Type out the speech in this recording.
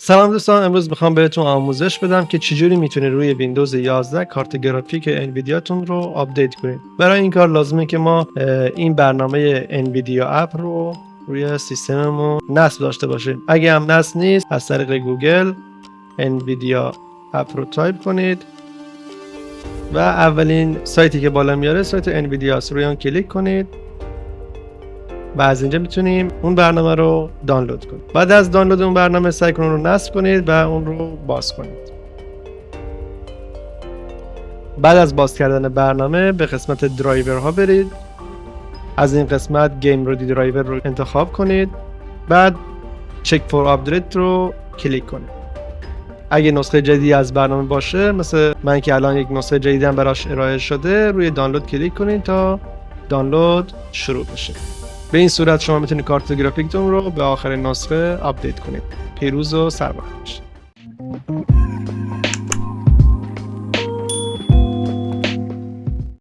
سلام دوستان، امروز میخوام بهتون آموزش بدم که چجوری میتونید روی ویندوز 11 کارت گرافیک انویدیاتون رو آپدیت کنید. برای این کار لازمه که ما این برنامه انویدیا اپ رو روی سیستممون نصب داشته باشیم. اگه هم نصب نیست، از طریق گوگل انویدیا اپ رو تایپ کنید و اولین سایتی که بالا میاره سایت انویدیا است. روی اون کلیک کنید و از اینجا میتونیم اون برنامه رو دانلود کنید. بعد از دانلود اون برنامه سعی کنید رو نصب کنید و اون رو باز کنید. بعد از باز کردن برنامه به قسمت درایورها برید. از این قسمت گیم رو درایور رو انتخاب کنید. بعد چک فور آپدیت رو کلیک کنید. اگه نسخه جدیدی از برنامه باشه، مثل من که الان یک نسخه جدیدی هم براش ارائه شده، روی دانلود کلیک کنید تا دانلود شروع بشه. به این صورت شما میتونید کارت گرافیکتون رو به آخرین نسخه آپدیت کنید. پیروز و سربلند باشید.